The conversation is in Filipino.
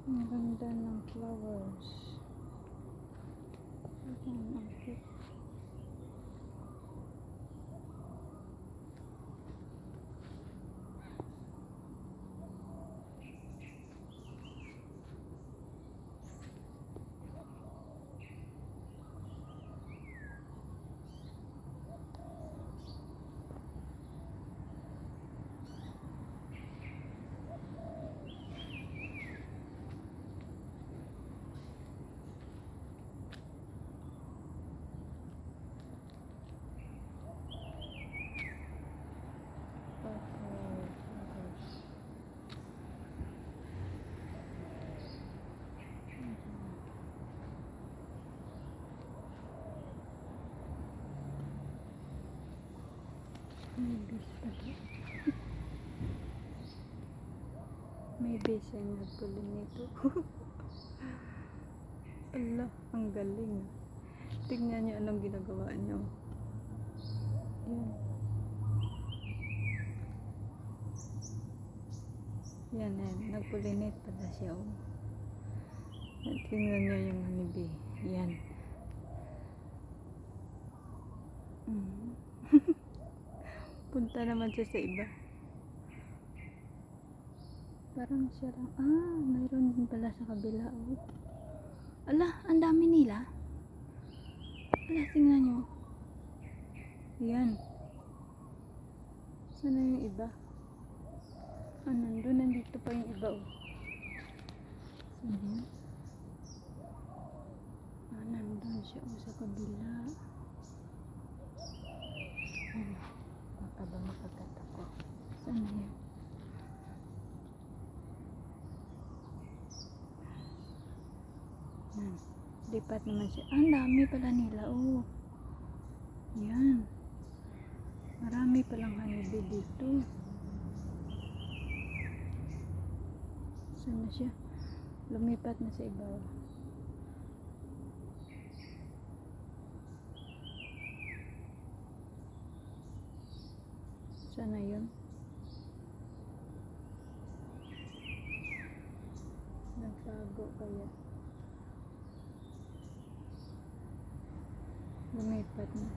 Ang ganda ng flowers. Ayan, ang cute. May base pala. May base ay nagpulin nito. Allah, ang galing. Tignan niyo anong ginagawa niyo. Yan. Yan, nagpulinate pala siya. Oh. Tingnan niyo yung honeybee. Yan. Punta naman siya sa iba. Parang siya lang. Mayroon din pala sa kabila. Oh. Ala, ang dami nila. Ala, tingnan nyo. Yan. Sana yung iba? Nandun, nandito pa yung iba. Oh. Saan yan? Nandun siya. Sa kabila. Baka ba makagat ako? Saan na yan? Lipat naman siya. Ang dami pala nila. Oh. Yan. Marami palang honeybee dito. Saan na siya? Lumipat na sa ibaw. Saan na yun? Nagtago kaya. Lumipat na.